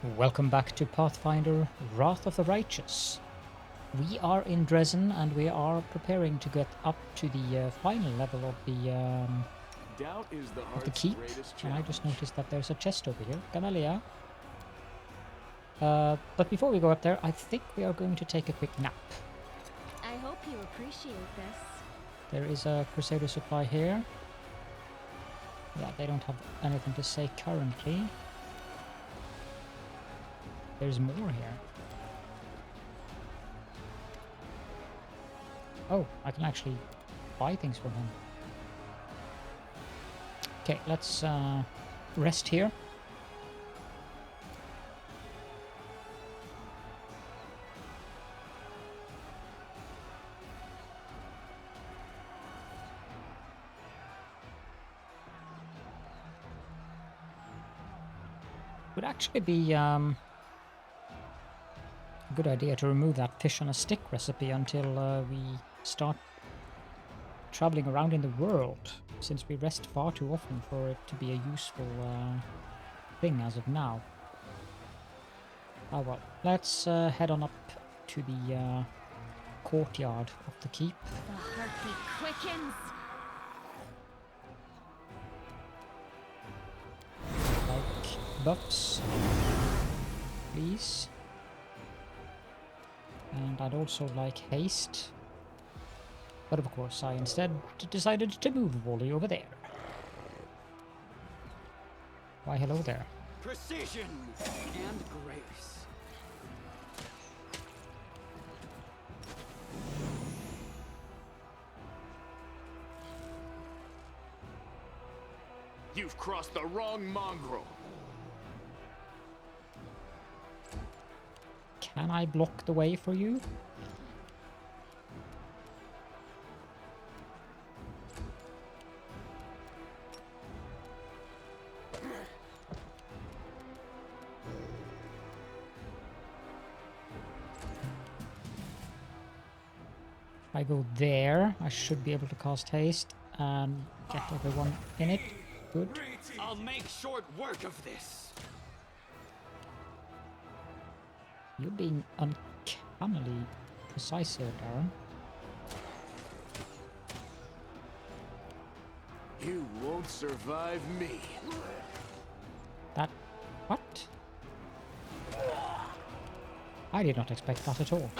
Welcome back to Pathfinder Wrath of the Righteous. We are in Drezen and we are preparing to get up to the final level of the keep. And I just noticed that there's a chest over here. Ganalia. But before we go up there, I think we are going to take a quick nap. I hope you appreciate this. There is a Crusader supply here. Yeah, they don't have anything to say currently. There's more here. Oh, I can actually buy things from him. Okay, let's rest here. Would actually be a good idea to remove that fish on a stick recipe until we start traveling around in the world, since we rest far too often for it to be a useful thing as of now. Oh well, let's head on up to the courtyard of the keep. The heartbeat quickens. Like buffs, please. And I'd also like haste. But of course I instead decided to move Wally over there. Why hello there. Precision and grace. You've crossed the wrong mongrel. Can I block the way for you? If I go there, I should be able to cast haste and get everyone in it. Good. I'll make short work of this. You're being uncannily precise here, Darren. You won't survive me. That... what? I did not expect that at all.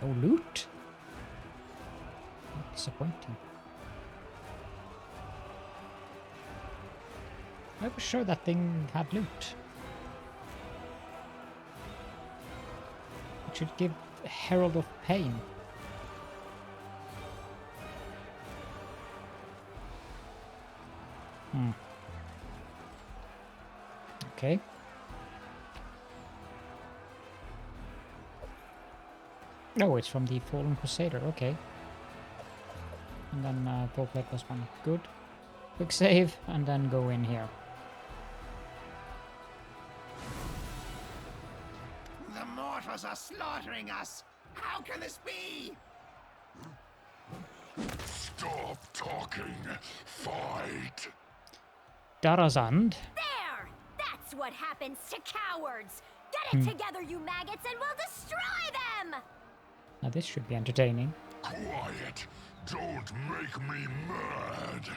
No loot? Disappointing. I was sure that thing had loot. It should give Herald of Pain. Okay. Oh, it's from the Fallen Crusader, okay. And then full play +1. Good. Quick save, and then go in here. The mortals are slaughtering us! How can this be? Stop talking. Fight. Darrazand. There! That's what happens to cowards! Get it together, you maggots, and we'll destroy them! Now this should be entertaining. Quiet. Don't make me mad.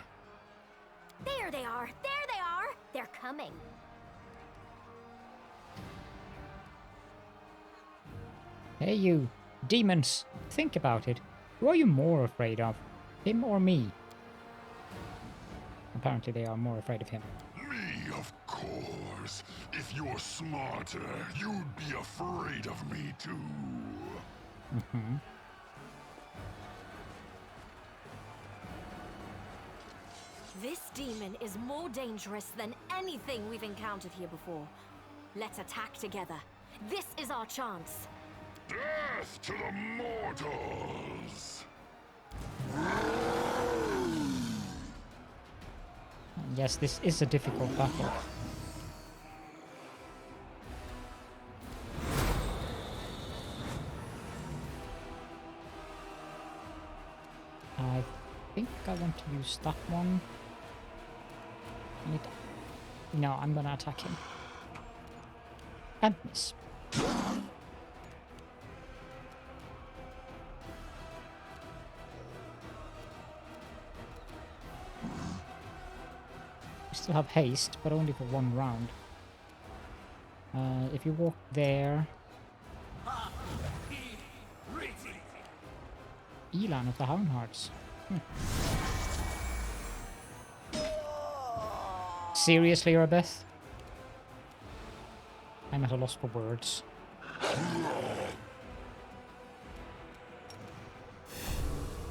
There they are! There they are! They're coming. Hey you, demons, think about it. Who are you more afraid of? Him or me? Apparently they are more afraid of him. Me, of course. If you're smarter, you'd be afraid of me too. Mm-hmm. This demon is more dangerous than anything we've encountered here before. Let's attack together. This is our chance. Death to the mortals! Yes, this is a difficult battle. I think I want to use that one. No, I'm gonna attack him. And miss. We still have haste, but only for one round. If you walk there... Elan of the Houndhearts. Seriously, Irabeth? I'm at a loss for words.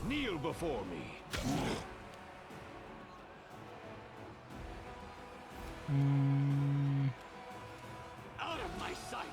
Kneel before me. Out of my sight.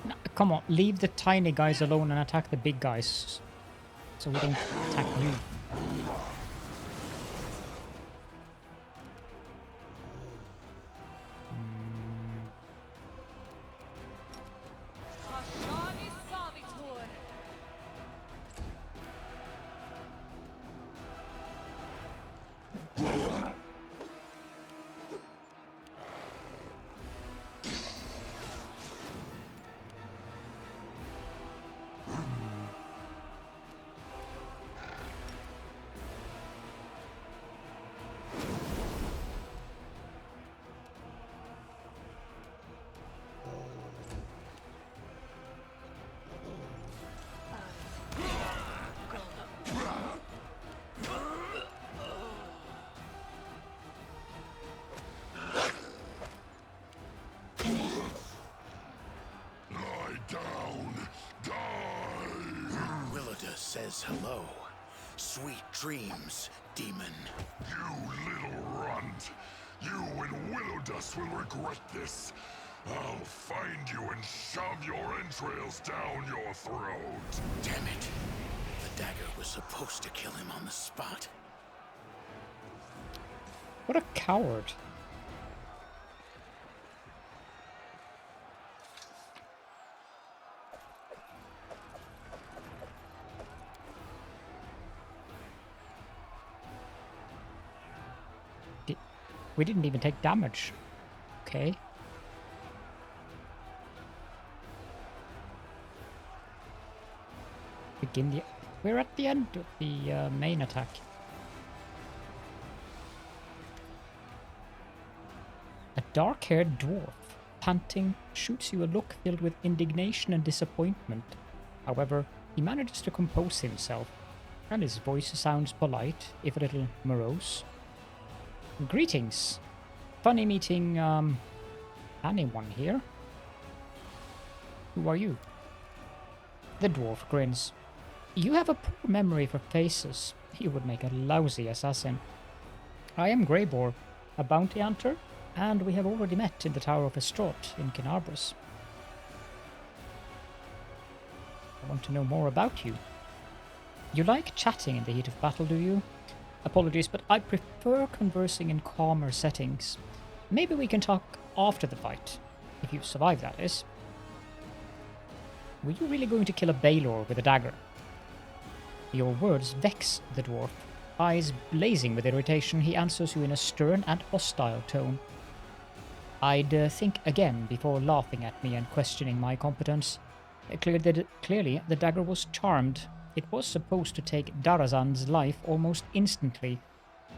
No, come on, leave the tiny guys alone and attack the big guys. So we don't attack you. Says hello. Sweet dreams, demon. You little runt. You and Willow Dust will regret this. I'll find you and shove your entrails down your throat. Damn it. The dagger was supposed to kill him on the spot. What a coward. We didn't even take damage. Okay. Begin the... We're at the end of the main attack. A dark-haired dwarf, panting, shoots you a look filled with indignation and disappointment. However, he manages to compose himself, and his voice sounds polite, if a little morose. Greetings. Funny meeting, anyone here? Who are you? The dwarf grins. You have a poor memory for faces. You would make a lousy assassin. I am Greybor, a bounty hunter, and we have already met in the Tower of Estrot in Kinarbus. I want to know more about you. You like chatting in the heat of battle, do you? Apologies, but I prefer conversing in calmer settings. Maybe we can talk after the fight. If you survive, that is. Were you really going to kill a Balor with a dagger? Your words vex the dwarf. Eyes blazing with irritation, he answers you in a stern and hostile tone. I'd think again before laughing at me and questioning my competence. Clearly, the dagger was charmed. It was supposed to take Darrazand's life almost instantly,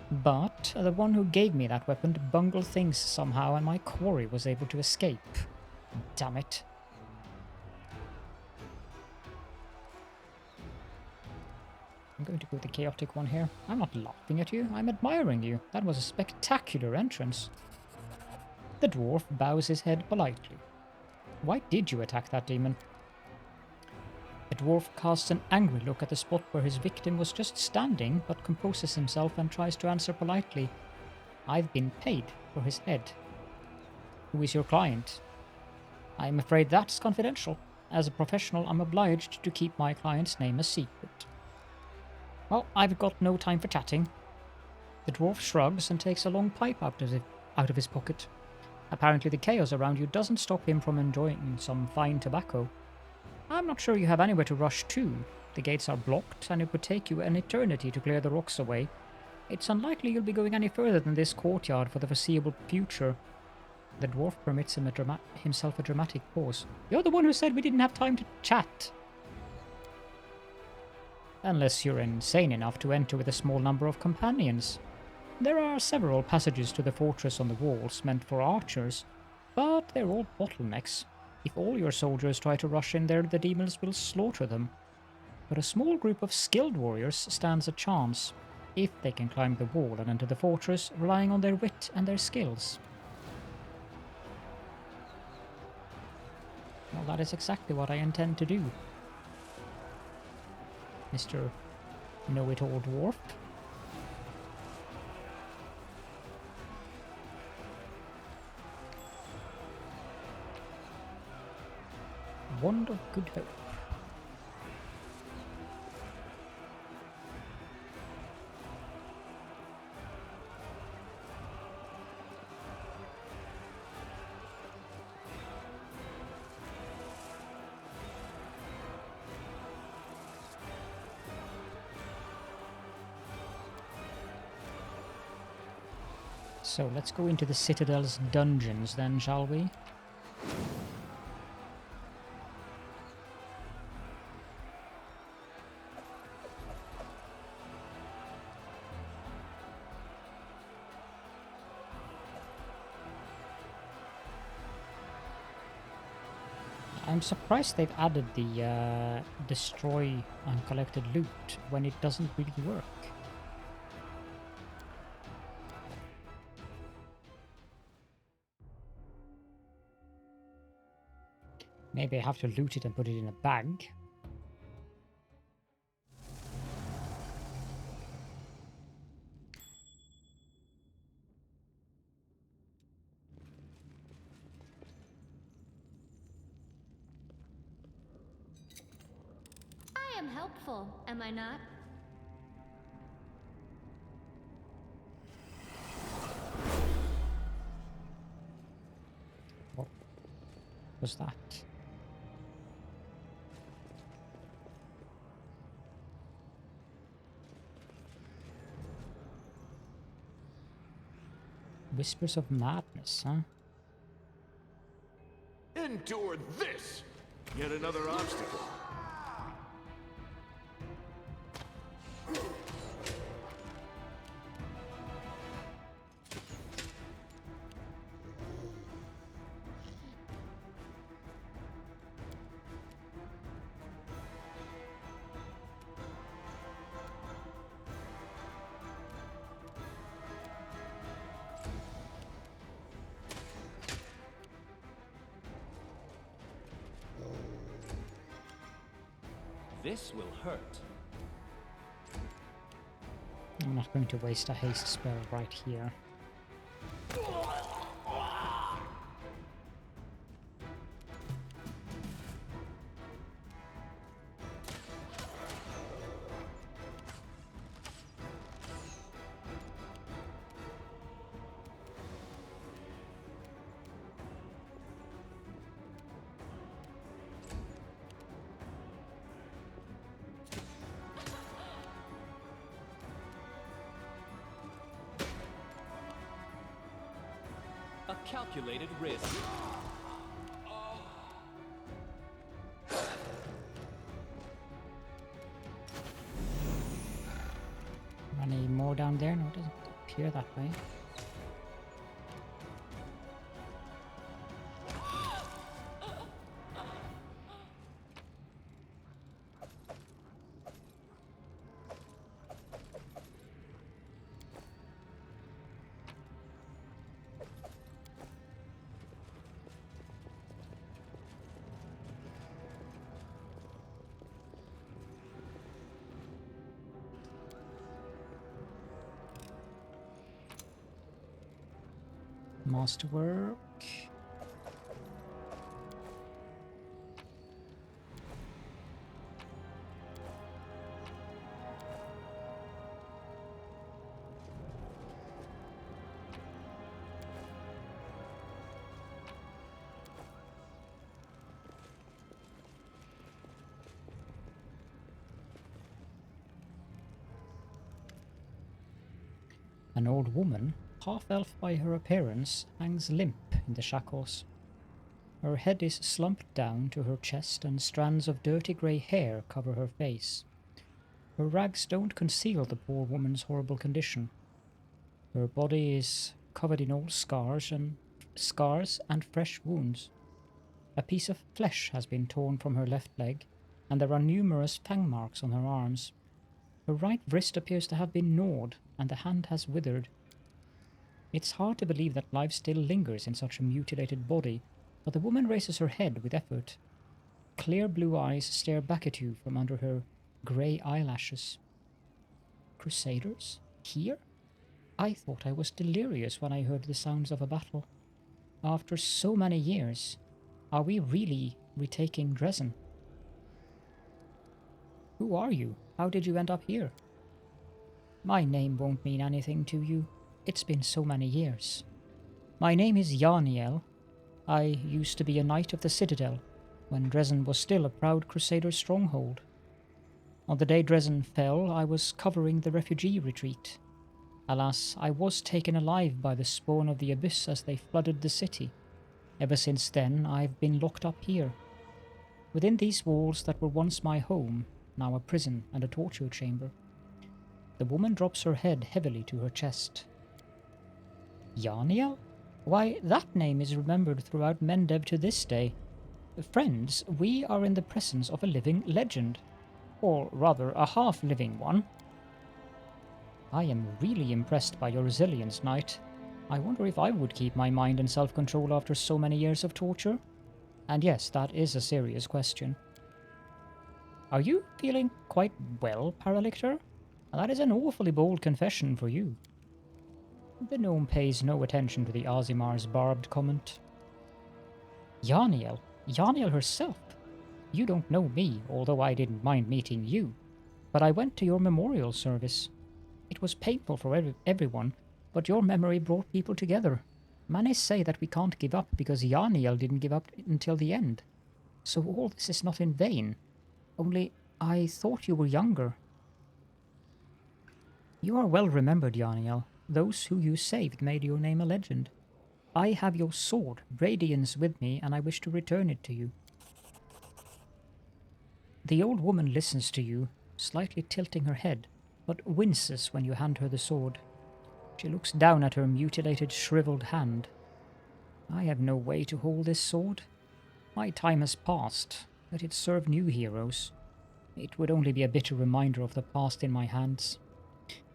but the one who gave me that weapon bungled things somehow and my quarry was able to escape. Damn it. I'm going to go with the chaotic one here. I'm not laughing at you, I'm admiring you. That was a spectacular entrance. The dwarf bows his head politely. Why did you attack that demon? The dwarf casts an angry look at the spot where his victim was just standing, but composes himself and tries to answer politely. I've been paid for his head. Who is your client? I'm afraid that's confidential. As a professional, I'm obliged to keep my client's name a secret. Well, I've got no time for chatting. The dwarf shrugs and takes a long pipe out of his pocket. Apparently the chaos around you doesn't stop him from enjoying some fine tobacco. I'm not sure you have anywhere to rush to. The gates are blocked, and it would take you an eternity to clear the rocks away. It's unlikely you'll be going any further than this courtyard for the foreseeable future. The dwarf permits himself a dramatic pause. You're the one who said we didn't have time to chat. Unless you're insane enough to enter with a small number of companions. There are several passages to the fortress on the walls meant for archers, but they're all bottlenecks. If all your soldiers try to rush in there, the demons will slaughter them. But a small group of skilled warriors stands a chance, if they can climb the wall and enter the fortress, relying on their wit and their skills. Well, that is exactly what I intend to do, Mr. Know-It-All Dwarf. Wand of Good Hope. So let's go into the Citadel's dungeons then, shall we? I'm surprised they've added the destroy uncollected loot when it doesn't really work. Maybe I have to loot it and put it in a bag. I am helpful, am I not? What was that? Whispers of Madness, huh? Endure this! Yet another obstacle. This will hurt. I'm not going to waste a haste spell right here. A calculated risk. Any more down there? No, it doesn't appear that way. Masterwork. An old woman, half-elf by her appearance, hangs limp in the shackles. Her head is slumped down to her chest and strands of dirty grey hair cover her face. Her rags don't conceal the poor woman's horrible condition. Her body is covered in old scars and fresh wounds. A piece of flesh has been torn from her left leg, and there are numerous fang marks on her arms. Her right wrist appears to have been gnawed, and the hand has withered. It's hard to believe that life still lingers in such a mutilated body, but the woman raises her head with effort. Clear blue eyes stare back at you from under her grey eyelashes. Crusaders? Here? I thought I was delirious when I heard the sounds of a battle. After so many years, are we really retaking Drezen? Who are you? How did you end up here? My name won't mean anything to you. It's been so many years. My name is Yaniel. I used to be a knight of the Citadel, when Drezen was still a proud Crusader stronghold. On the day Drezen fell, I was covering the refugee retreat. Alas, I was taken alive by the spawn of the Abyss as they flooded the city. Ever since then, I've been locked up here. Within these walls that were once my home, now a prison and a torture chamber. The woman drops her head heavily to her chest. Yaniel? Why, that name is remembered throughout Mendev to this day. Friends, we are in the presence of a living legend. Or rather, a half-living one. I am really impressed by your resilience, Knight. I wonder if I would keep my mind and self-control after so many years of torture. And yes, that is a serious question. Are you feeling quite well, Paralictor? That is an awfully bold confession for you. The gnome pays no attention to the Azimar's barbed comment. Yaniel? Yaniel herself? You don't know me, although I didn't mind meeting you. But I went to your memorial service. It was painful for everyone, but your memory brought people together. Many say that we can't give up because Yaniel didn't give up until the end. So all this is not in vain. Only, I thought you were younger. You are well remembered, Yaniel. Those who you saved made your name a legend. I have your sword, Radiance, with me, and I wish to return it to you. The old woman listens to you, slightly tilting her head, but winces when you hand her the sword. She looks down at her mutilated, shriveled hand. I have no way to hold this sword. My time has passed. Let it serve new heroes. It would only be a bitter reminder of the past in my hands.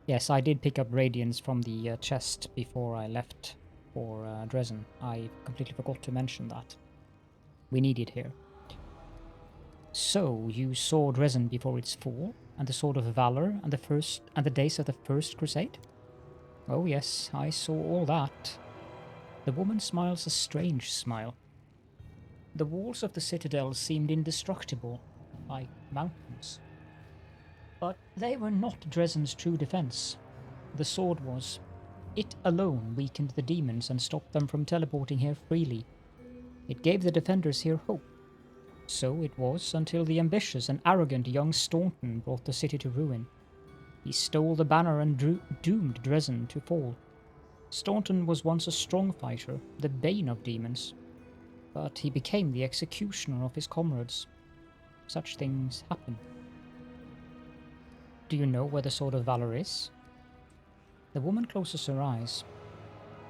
Yes, I did pick up Radiance from the chest before I left for Drezen. I completely forgot to mention that. We need it here. So, you saw Drezen before its fall, and the Sword of Valor, and the days of the First Crusade? Oh yes, I saw all that. The woman smiles a strange smile. The walls of the citadel seemed indestructible, like mountains. But they were not Drezen's true defense. The sword was. It alone weakened the demons and stopped them from teleporting here freely. It gave the defenders here hope. So it was until the ambitious and arrogant young Staunton brought the city to ruin. He stole the banner and doomed Drezen to fall. Staunton was once a strong fighter, the bane of demons. But he became the executioner of his comrades. Such things happen. Do you know where the Sword of Valor is? The woman closes her eyes.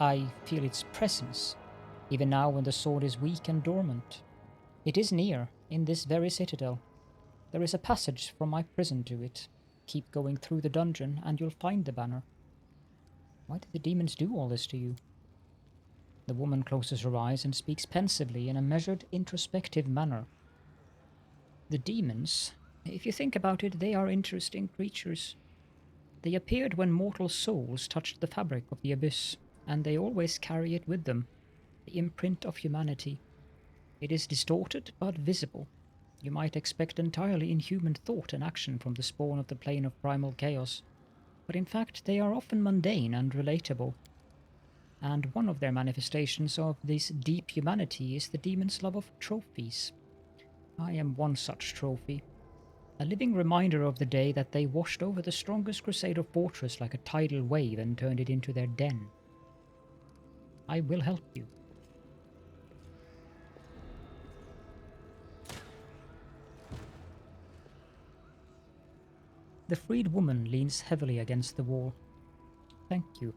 I feel its presence, even now when the sword is weak and dormant. It is near, in this very citadel. There is a passage from my prison to it. Keep going through the dungeon and you'll find the banner. Why did the demons do all this to you? The woman closes her eyes and speaks pensively in a measured, introspective manner. The demons, if you think about it, they are interesting creatures. They appeared when mortal souls touched the fabric of the abyss, and they always carry it with them, the imprint of humanity. It is distorted, but visible. You might expect entirely inhuman thought and action from the spawn of the plane of primal chaos, but in fact they are often mundane and relatable. And one of their manifestations of this deep humanity is the demon's love of trophies. I am one such trophy. A living reminder of the day that they washed over the strongest Crusader fortress like a tidal wave and turned it into their den. I will help you. The freed woman leans heavily against the wall. Thank you.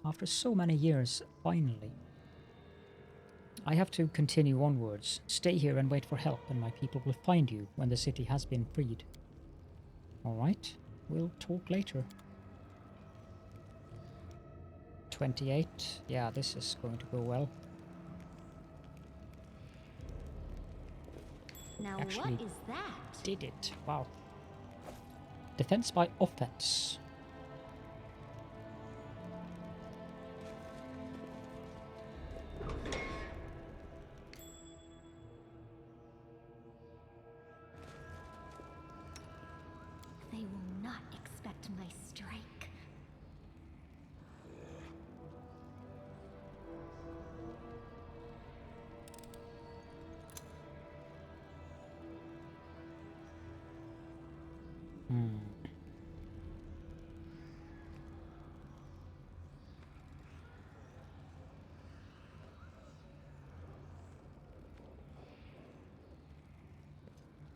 After so many years, finally. I have to continue onwards. Stay here and wait for help, and my people will find you when the city has been freed. Alright, we'll talk later. 28. Yeah, this is going to go well. Now Actually, what is that? did it. Wow. Defense by offense. They will not expect my strike.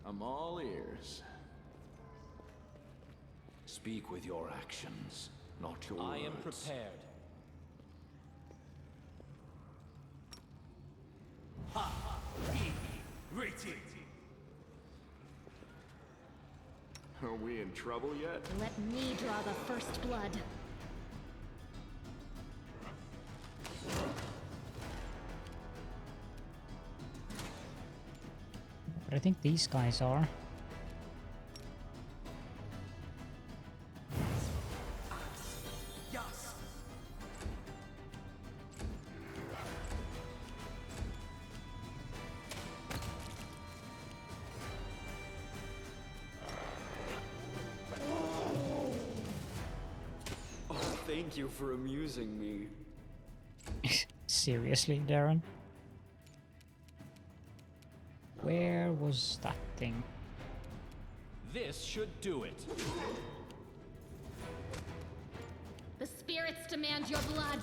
I'm all ears. Speak with your actions, not your words. I am prepared. Are we in trouble yet? Let me draw the first blood. But I think these guys are. Thank you for amusing me. Seriously, Darren? Where was that thing? This should do it. The spirits demand your blood.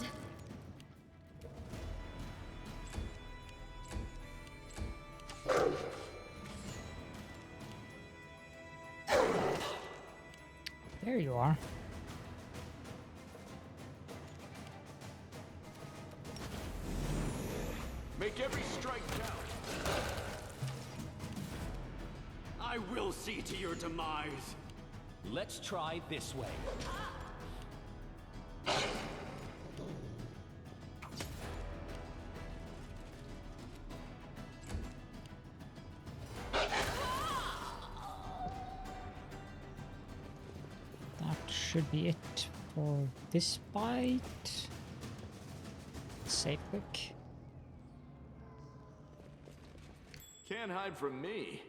There you are. Make every strike count. I will see to your demise. Let's try this way. That should be it for this fight. Save quick. Can't hide from me.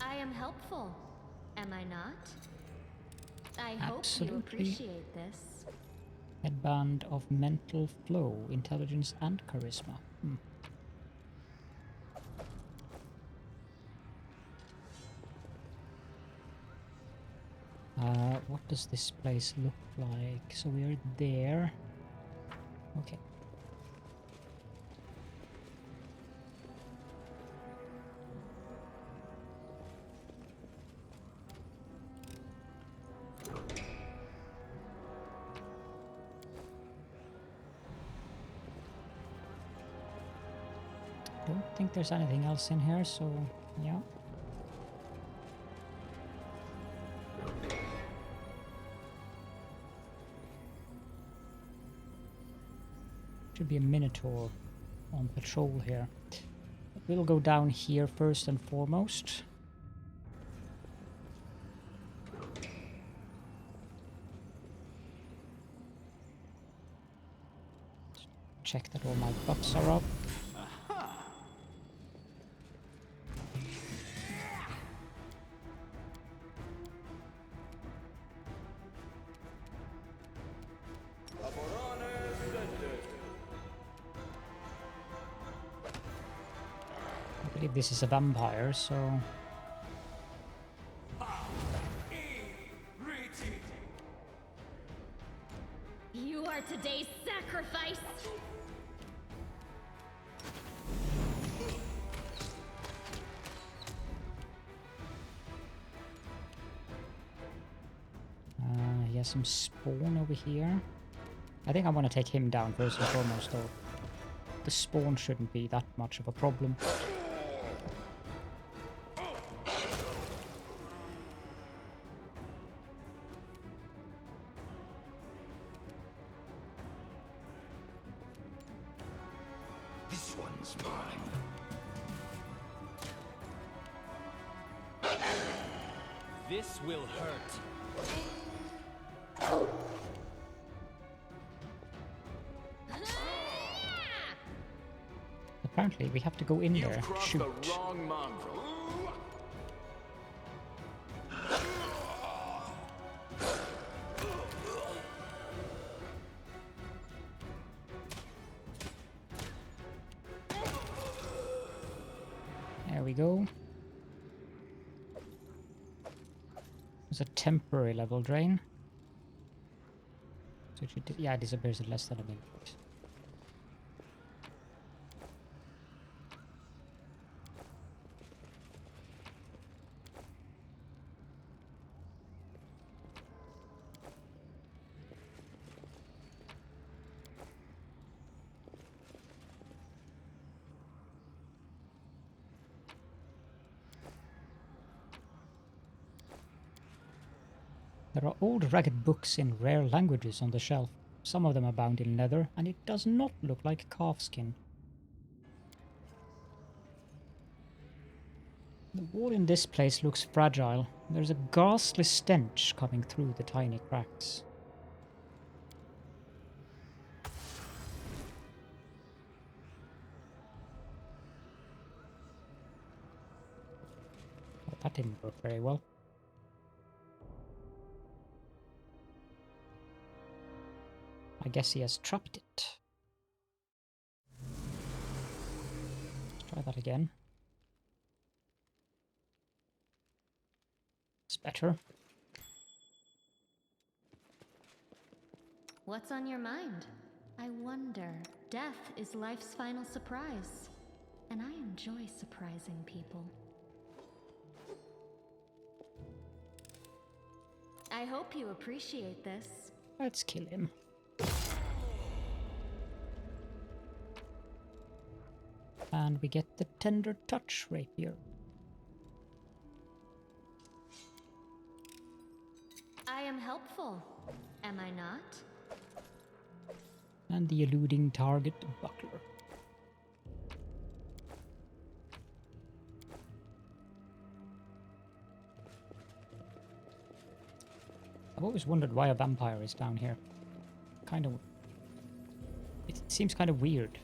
I am helpful, am I not? I hope you Absolutely. appreciate this. Headband of mental flow, intelligence, and charisma. What does this place look like? So we are there. Okay. Don't think there's anything else in here, so yeah. Should be a Minotaur on patrol here. We'll go down here first and foremost. Check that all my buffs are up. believe this is a vampire, so... You are today's sacrifice! He has some spawn over here. I think I want to take him down first and foremost, though. The spawn shouldn't be that much of a problem. This one's mine. This will hurt. Apparently, we have to go in there. You've crossed Shoot. the wrong mongrel. There we go. There's a temporary level drain. So it should, yeah, it disappears at less than a minute. There are old ragged books in rare languages on the shelf. Some of them are bound in leather, and it does not look like calfskin. The wall in this place looks fragile. There's a ghastly stench coming through the tiny cracks. Well, that didn't work very well. I guess he has trapped it. Let's try that again. It's better. What's on your mind? I wonder. Death is life's final surprise. And I enjoy surprising people. I hope you appreciate this. Let's kill him. And we get the Tender Touch rapier. I am helpful, am I not? And the eluding target buckler. I've always wondered why a vampire is down here. Kind of... It seems kind of weird.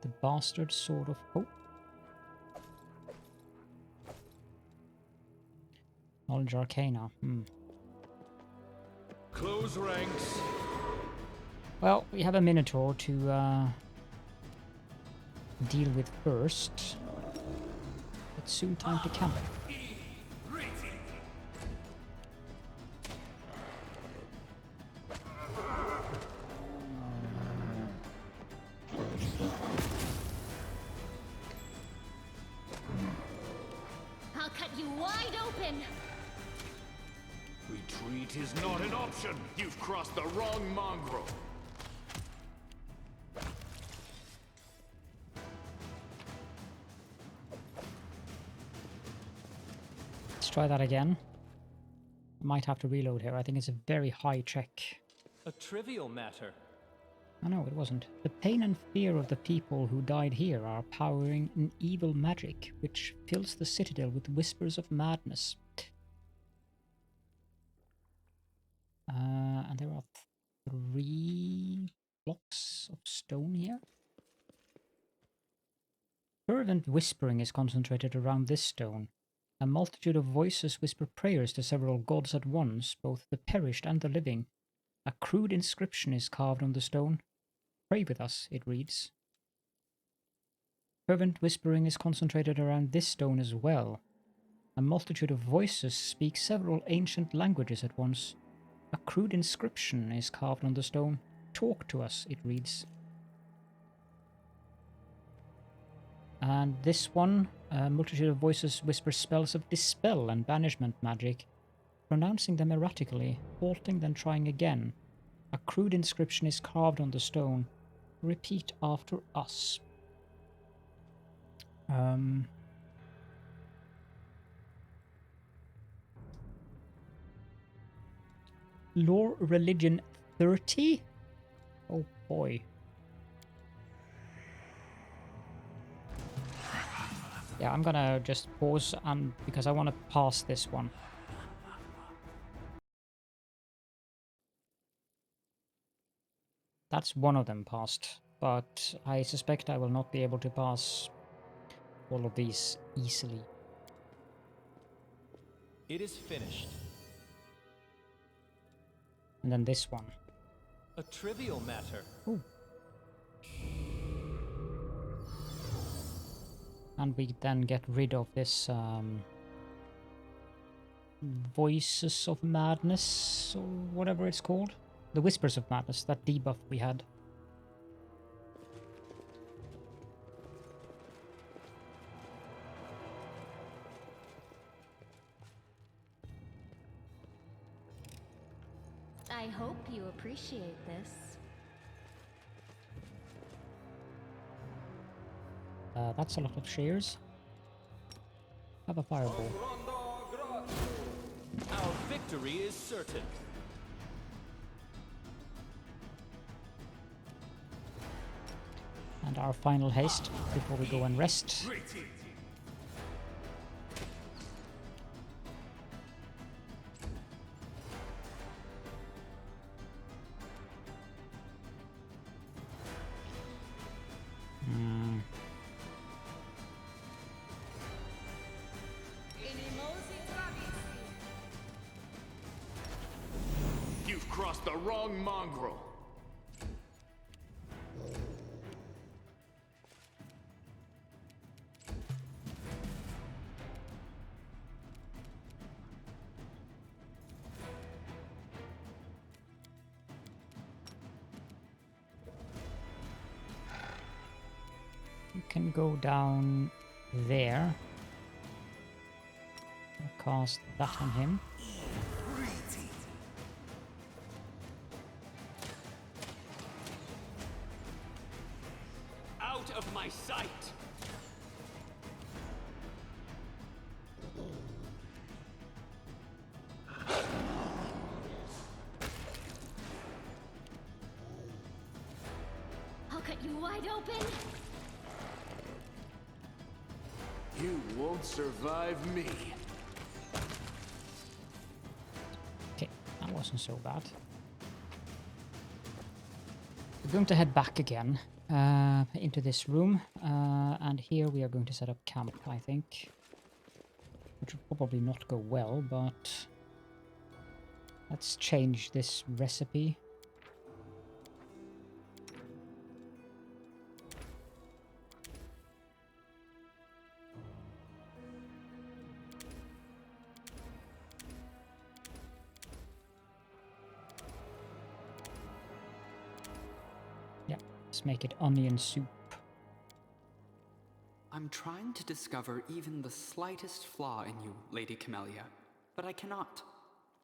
The Bastard Sword of Hope. Knowledge Arcana. Close ranks. Well, we have a Minotaur to deal with first. It's soon time to camp. I'll cut you wide open! Retreat is not an option. You've crossed the wrong mongrel. Let's try that again. I might have to reload here. I think it's a very high check. A trivial matter. Oh no, it wasn't. The pain and fear of the people who died here are powering an evil magic, which fills the citadel with whispers of madness. And there are 3 blocks of stone here. Fervent whispering is concentrated around this stone. A multitude of voices whisper prayers to several gods at once, both the perished and the living. A crude inscription is carved on the stone. Pray with us, it reads. Fervent whispering is concentrated around this stone as well. A multitude of voices speak several ancient languages at once. A crude inscription is carved on the stone. Talk to us, it reads. And this one, a multitude of voices whisper spells of dispel and banishment magic, pronouncing them erratically, halting then trying again. A crude inscription is carved on the stone. Repeat after us. Lore Religion 30? Oh boy. Yeah, I'm gonna just pause because I want to pass this one. That's one of them passed, but I suspect I will not be able to pass all of these easily. It is finished. And then this one. A trivial matter. Ooh. And we then get rid of this Voices of Madness, or whatever it's called. The Whispers of Madness, that debuff we had. I hope you appreciate this. That's a lot of shares. Have a fireball. Our victory is certain. And our final haste before we go and rest. You've crossed the wrong mongrel. You can go down there. I'll cast that on him. Out of my sight! I'll cut you wide open! You won't survive me. Okay, that wasn't so bad. We're going to head back again into this room, and here we are going to set up camp, I think. Which will probably not go well, but let's change this recipe. Let's make it onion soup. I'm trying to discover even the slightest flaw in you, Lady Camellia, but I cannot.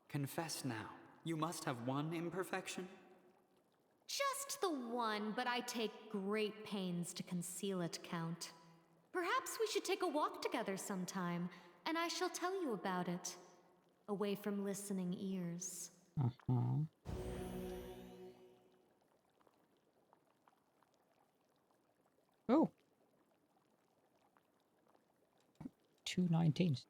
Confess now, you must have one imperfection? Just the one, but I take great pains to conceal it, Count. Perhaps we should take a walk together sometime, and I shall tell you about it. Away from listening ears. Oh. 2 19s.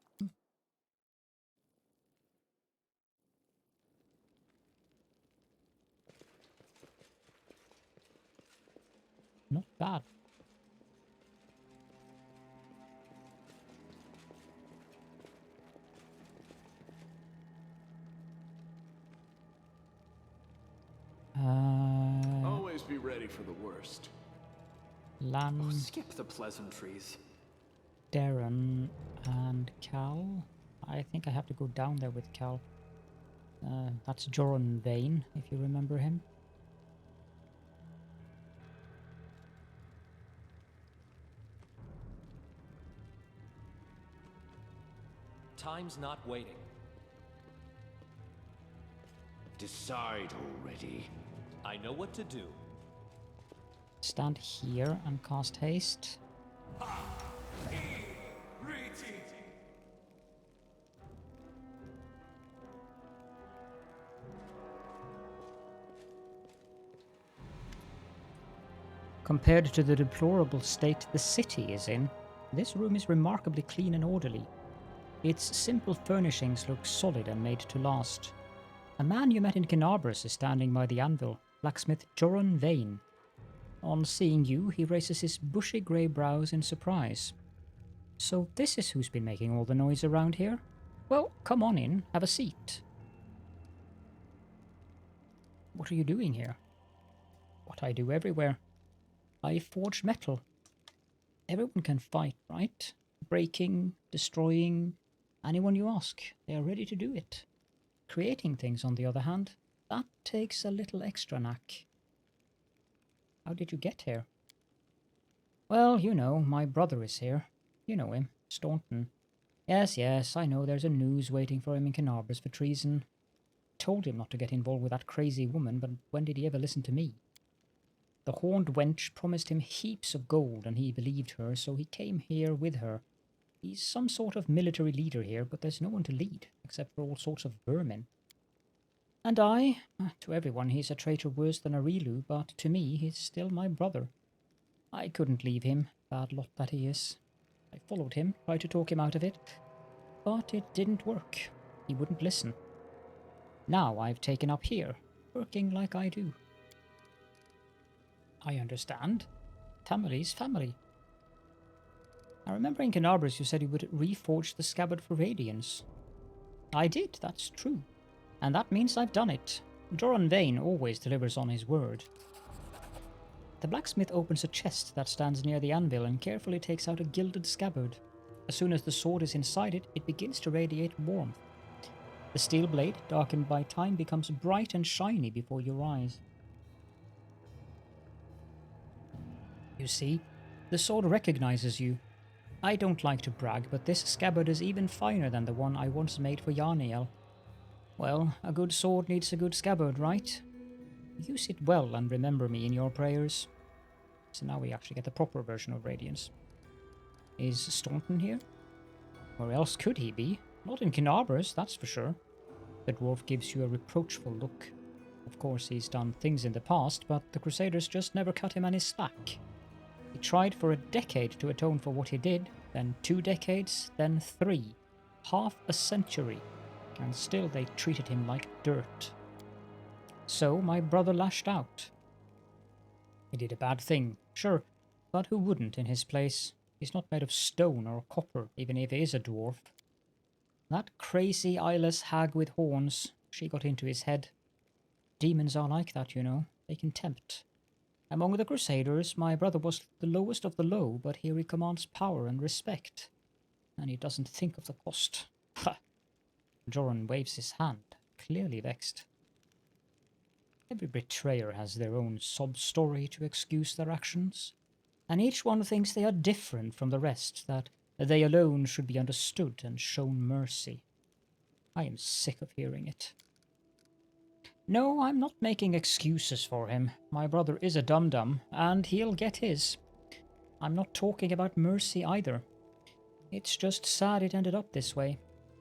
Not bad. ready for the worst. Lan, Oh, skip the pleasantries. Darren, and Cal. I think I have to go down there with Cal. That's Joran Vhane, if you remember him. Time's not waiting. Decide already. I know what to do. Stand here and cast haste. Compared to the deplorable state the city is in, this room is remarkably clean and orderly. Its simple furnishings look solid and made to last. A man you met in Kenabres is standing by the anvil, blacksmith Joran Vhane. On seeing you, he raises his bushy grey brows in surprise. So this is who's been making all the noise around here? Well, come on in, have a seat. What are you doing here? What I do everywhere. I forge metal. Everyone can fight, right? Breaking, destroying, anyone you ask, they are ready to do it. Creating things, on the other hand, that takes a little extra knack. How did you get here? Well, you know, my brother is here. You know him, Staunton. Yes, I know there's a noose waiting for him in Kenabres for treason. Told him not to get involved with that crazy woman, but when did he ever listen to me? The horned wench promised him heaps of gold and he believed her, so he came here with her. He's some sort of military leader here, but there's no one to lead, except for all sorts of vermin. And to everyone he's a traitor worse than a Relu, but to me he's still my brother. I couldn't leave him, bad lot that he is. I followed him, tried to talk him out of it, but it didn't work. He wouldn't listen. Now I've taken up here, working like I do. I understand. Family's family. I remember in Kenabres you said you would reforge the scabbard for Radiance. I did, that's true. And that means I've done it. Joran Vhane always delivers on his word. The blacksmith opens a chest that stands near the anvil and carefully takes out a gilded scabbard. As soon as the sword is inside it, it begins to radiate warmth. The steel blade, darkened by time, becomes bright and shiny before your eyes. You see, the sword recognizes you. I don't like to brag, but this scabbard is even finer than the one I once made for Yaniel. Well, a good sword needs a good scabbard, right? Use it well and remember me in your prayers. So now we actually get the proper version of Radiance. Is Staunton here? Where else could he be? Not in Kenabres, that's for sure. The dwarf gives you a reproachful look. Of course, he's done things in the past, but the Crusaders just never cut him any slack. He tried for a decade to atone for what he did, then 2 decades, then 3. Half a century. And still they treated him like dirt. So my brother lashed out. He did a bad thing, sure, but who wouldn't in his place? He's not made of stone or copper, even if he is a dwarf. That crazy eyeless hag with horns, she got into his head. Demons are like that, you know. They can tempt. Among the Crusaders, my brother was the lowest of the low, but here he commands power and respect. And he doesn't think of the cost. Ha! Joran waves his hand, clearly vexed. Every betrayer has their own sob-story to excuse their actions, and each one thinks they are different from the rest, that they alone should be understood and shown mercy. I am sick of hearing it. No, I'm not making excuses for him. My brother is a dum-dum, and he'll get his. I'm not talking about mercy either. It's just sad it ended up this way.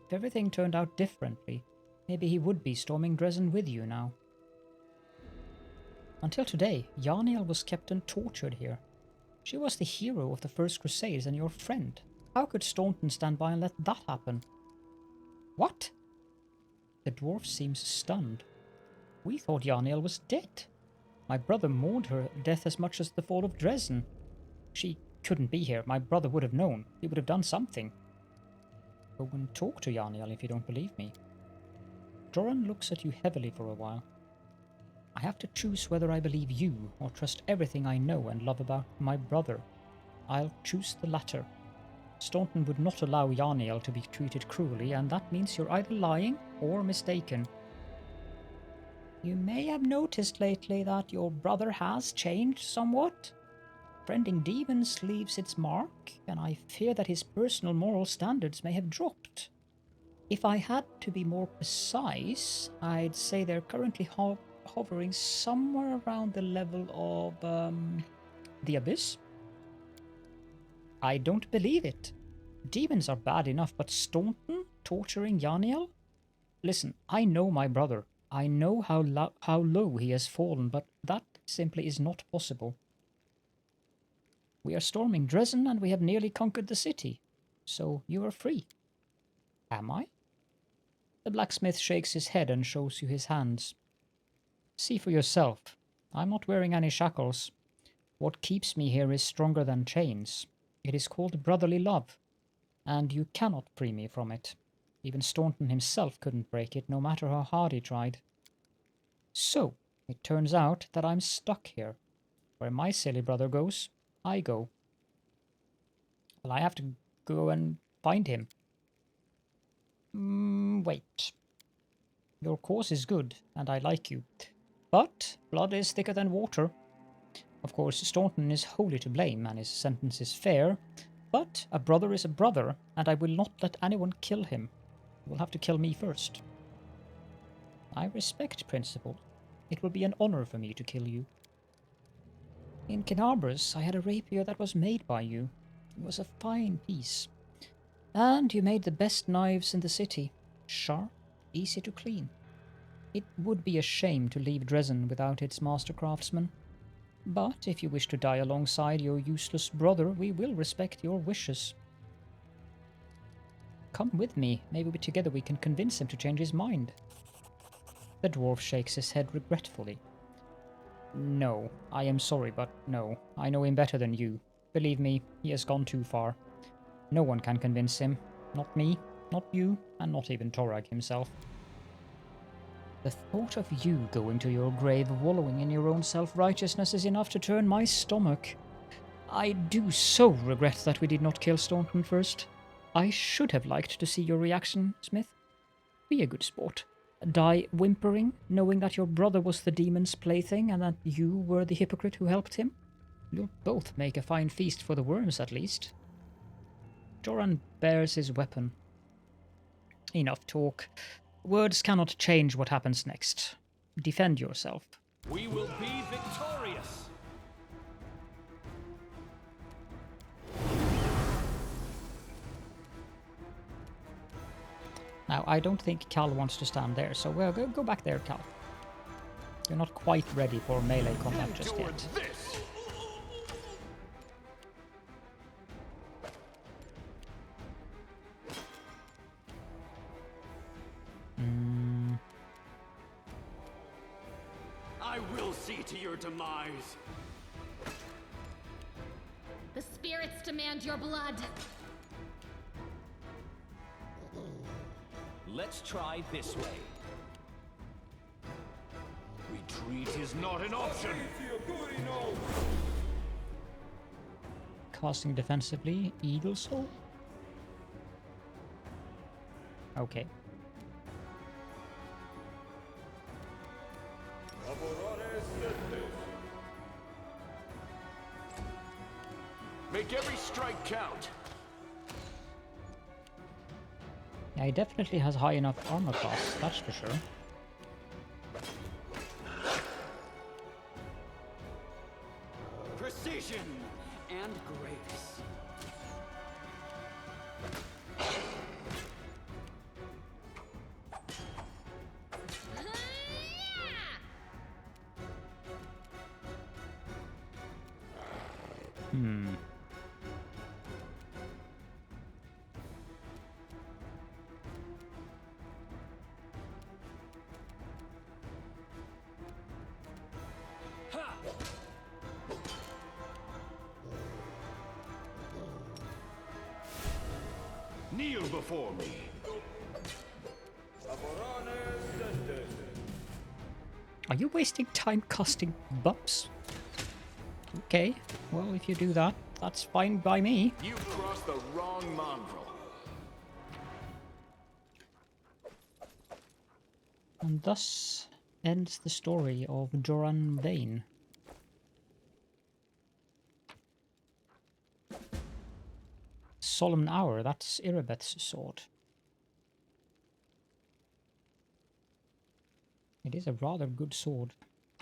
If everything turned out differently, maybe he would be storming Drezen with you now. Until today, Yaniel was kept and tortured here. She was the hero of the First Crusades and your friend. How could Staunton stand by and let that happen? What? The dwarf seems stunned. We thought Yaniel was dead. My brother mourned her death as much as the fall of Drezen. She couldn't be here. My brother would have known. He would have done something. Go and talk to Yaniel if you don't believe me. Joran looks at you heavily for a while. I have to choose whether I believe you or trust everything I know and love about my brother. I'll choose the latter. Staunton would not allow Yaniel to be treated cruelly, and that means you're either lying or mistaken. You may have noticed lately that your brother has changed somewhat. Friending demons leaves its mark, and I fear that his personal moral standards may have dropped. If I had to be more precise, I'd say they're currently hovering somewhere around the level of, the Abyss. I don't believe it. Demons are bad enough, but Staunton torturing Yaniel? Listen, I know my brother. I know how low he has fallen, but that simply is not possible. We are storming Drezen, and we have nearly conquered the city. So you are free. Am I? The blacksmith shakes his head and shows you his hands. See for yourself. I'm not wearing any shackles. What keeps me here is stronger than chains. It is called brotherly love, and you cannot free me from it. Even Staunton himself couldn't break it, no matter how hard he tried. So, it turns out that I'm stuck here. Where my silly brother goes, I go. Well, I have to go and find him. Wait. Your cause is good, and I like you. But blood is thicker than water. Of course, Staunton is wholly to blame, and his sentence is fair. But a brother is a brother, and I will not let anyone kill him. You will have to kill me first. I respect principle. It will be an honor for me to kill you. In Kenabres, I had a rapier that was made by you. It was a fine piece. And you made the best knives in the city. Sharp, easy to clean. It would be a shame to leave Drezen without its master craftsman. But if you wish to die alongside your useless brother, we will respect your wishes. Come with me. Maybe together we can convince him to change his mind. The dwarf shakes his head regretfully. No, I am sorry, but no. I know him better than you. Believe me, he has gone too far. No one can convince him. Not me, not you, and not even Torag himself. The thought of you going to your grave wallowing in your own self-righteousness is enough to turn my stomach. I do so regret that we did not kill Staunton first. I should have liked to see your reaction, Smith. Be a good sport. Die whimpering, knowing that your brother was the demon's plaything and that you were the hypocrite who helped him. You'll both make a fine feast for the worms, at least. Joran bears his weapon. Enough talk. Words cannot change what happens next. Defend yourself. We will be victorious! Now, I don't think Cal wants to stand there, so we'll go back there, Cal. You're not quite ready for melee combat just yet. This. I will see to your demise. The spirits demand your blood. Let's try this way. Retreat is not an option. Casting defensively, Eagle Soul? Okay. Make every strike count. Yeah, he definitely has high enough armor class, that's for sure. Precision and grace. Kneel before me. Are you wasting time casting bumps? Okay, well, if you do that, that's fine by me. You've crossed the wrong mongrel. And thus ends the story of Joran Vhane. Solemn Hour, that's Irabeth's sword. It is a rather good sword.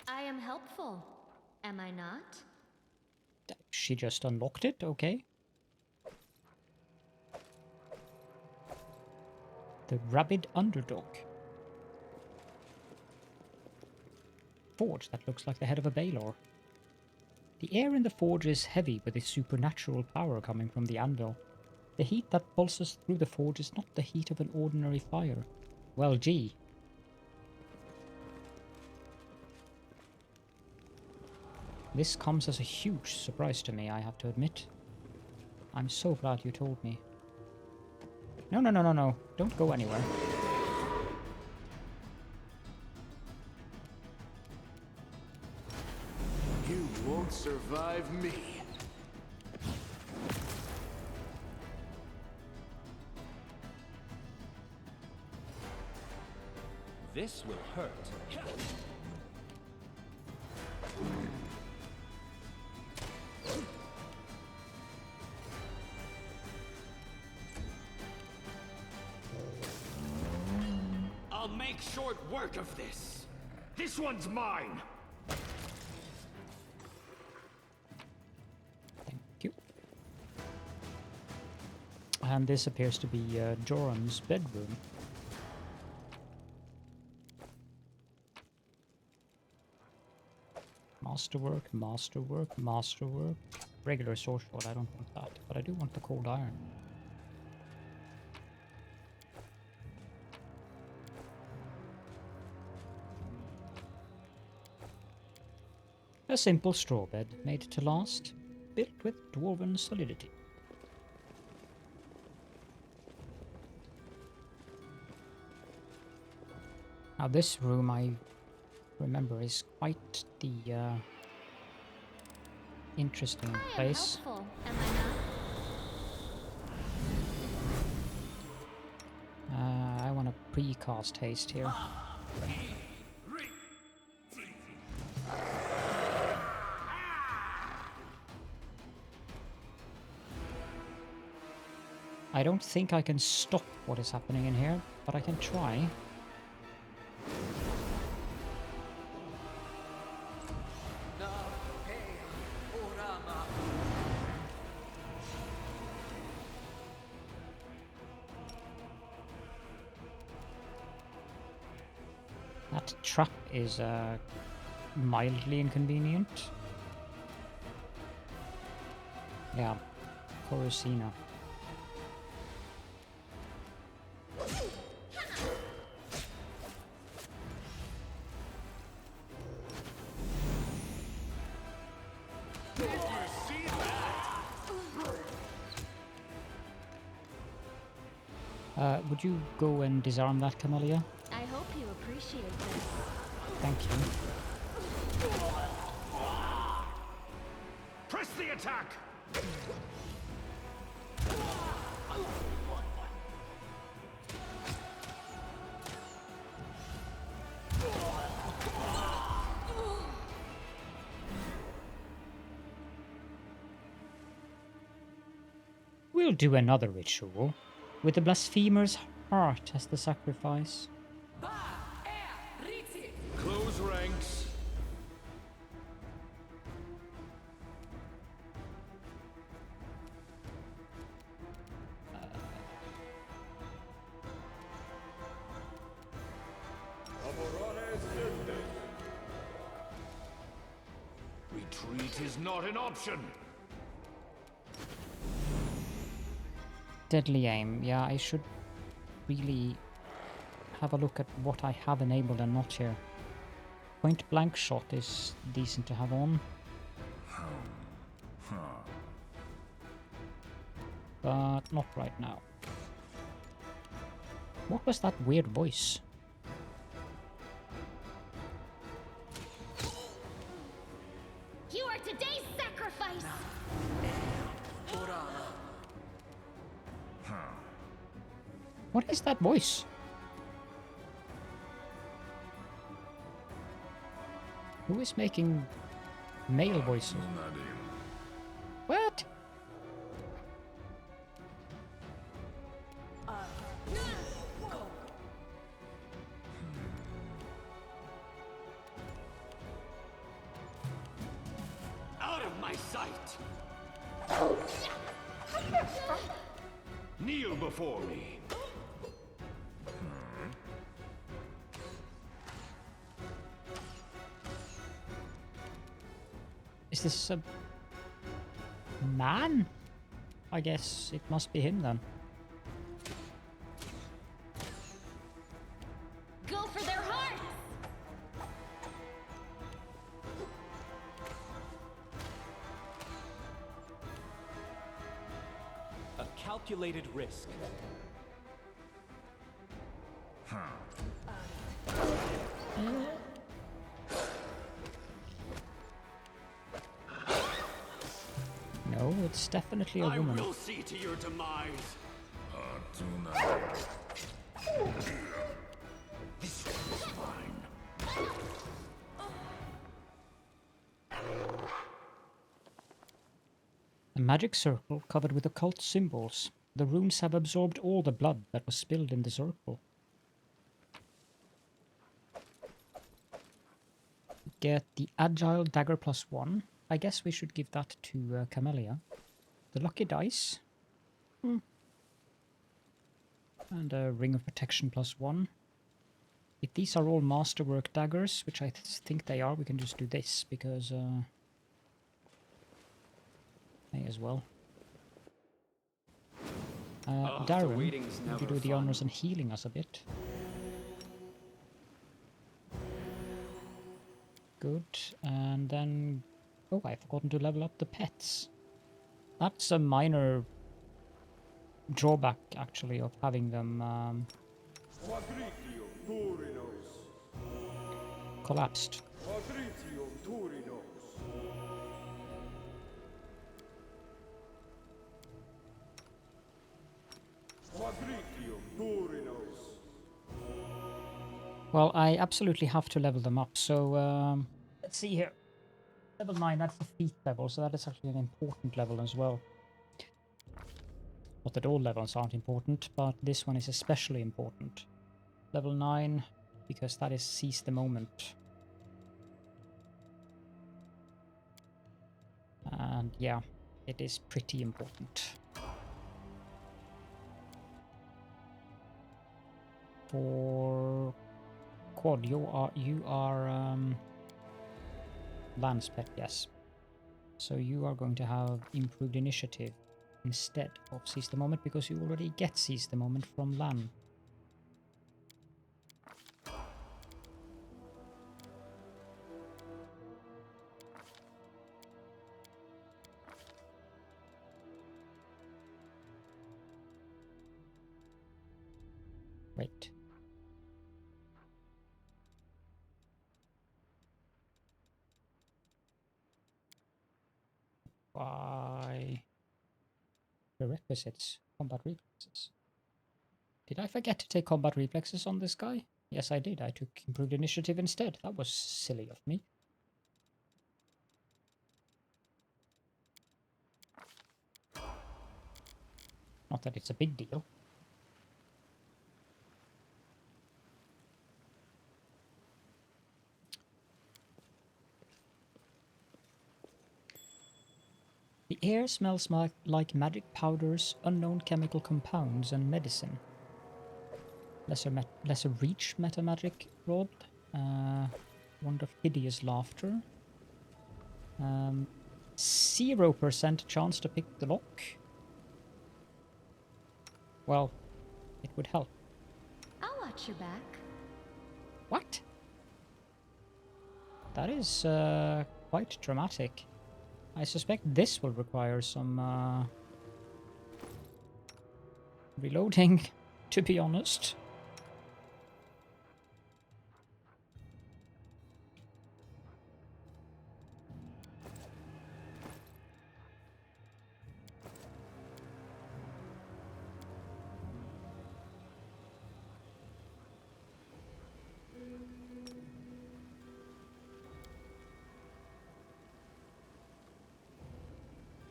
I am helpful, am I not? She just unlocked it, okay. The Rabid Underdog. Forge that looks like the head of a Balor. The air in the forge is heavy with a supernatural power coming from the anvil. The heat that pulses through the forge is not the heat of an ordinary fire. Well, gee. This comes as a huge surprise to me, I have to admit. I'm so glad you told me. No, no, no, no, no. Don't go anywhere. You won't survive me. This will hurt. I'll make short work of this. This one's mine. Thank you. And this appears to be Joran's bedroom. Masterwork, masterwork, masterwork. Regular sword, I don't want that, but I do want the cold iron. A simple straw bed, made to last, built with dwarven solidity. Now this room, I remember, is quite the interesting place. I am helpful, am I not? I want to pre-cast haste here. I don't think I can stop what is happening in here, but I can try. That trap is mildly inconvenient. Yeah, Chorussina. Would you go and disarm that, Camellia? I hope you appreciate this. Thank you. Press the attack! We'll do another ritual, with the blasphemer's heart as the sacrifice. Close ranks. Retreat is not an option. Deadly aim. Yeah, I should really have a look at what I have enabled and not here. Point blank shot is decent to have on. But not right now. What was that weird voice? What is that voice? Who is making male voices? What? Out of my sight! Kneel before me. Is this a man? I guess it must be him then. Go for their hearts! A calculated risk. No, it's definitely a woman. I will see to your demise. This one is fine. A magic circle covered with occult symbols. The runes have absorbed all the blood that was spilled in the circle. Get the agile dagger +1. I guess we should give that to Camellia. The lucky dice. And a ring of protection +1. If these are all masterwork daggers, which I think they are, we can just do this because may as well. Darren, you do the honors and healing us a bit. Good, and then... Oh, I've forgotten to level up the pets. That's a minor drawback, actually, of having them collapsed. Well, I absolutely have to level them up, so let's see here. Level 9, that's the feat level, so that is actually an important level as well. Not that all levels aren't important, but this one is especially important. Level 9, because that is seize the moment. And yeah, it is pretty important. For Quad, you are Lance pet, yes. So you are going to have improved initiative instead of seize the moment, because you already get seize the moment from Lan. Wait. By prerequisites, combat reflexes. Did I forget to take combat reflexes on this guy? Yes, I did. I took improved initiative instead. That was silly of me. Not that it's a big deal. The air smells like magic powders, unknown chemical compounds, and medicine. Lesser reach meta magic rod. Wand of hideous laughter. 0% chance to pick the lock. Well, it would help. I'll watch your back. What? That is quite dramatic. I suspect this will require some reloading, to be honest.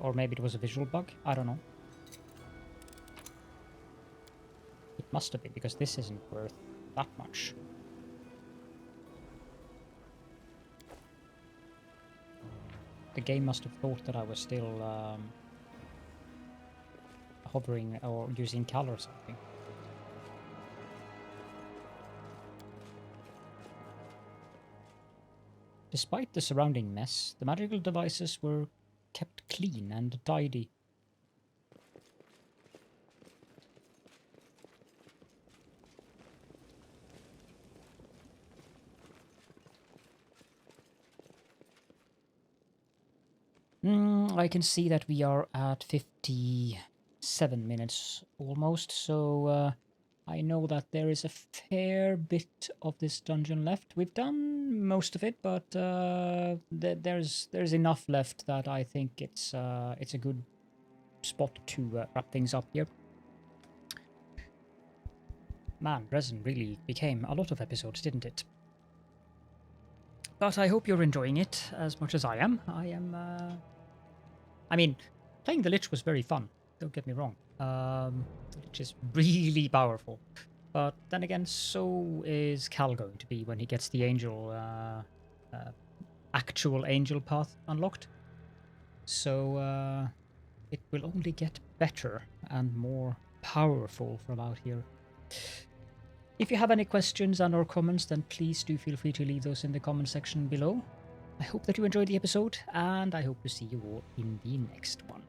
Or maybe it was a visual bug. I don't know. It must have been, because this isn't worth that much. The game must have thought that I was still hovering or using cal or something. Despite the surrounding mess, the magical devices were kept clean and tidy. I can see that we are at 57 minutes almost, so I know that there is a fair bit of this dungeon left. We've done most of it, but there's enough left that I think it's a good spot to wrap things up here. Man, Drezen really became a lot of episodes, didn't it? But I hope you're enjoying it as much as I am. I mean, playing the Lich was very fun, don't get me wrong. The Lich is really powerful. But then again, so is Cal going to be when he gets the angel, actual angel path unlocked. So it will only get better and more powerful from out here. If you have any questions and or comments, then please do feel free to leave those in the comment section below. I hope that you enjoyed the episode, and I hope to see you all in the next one.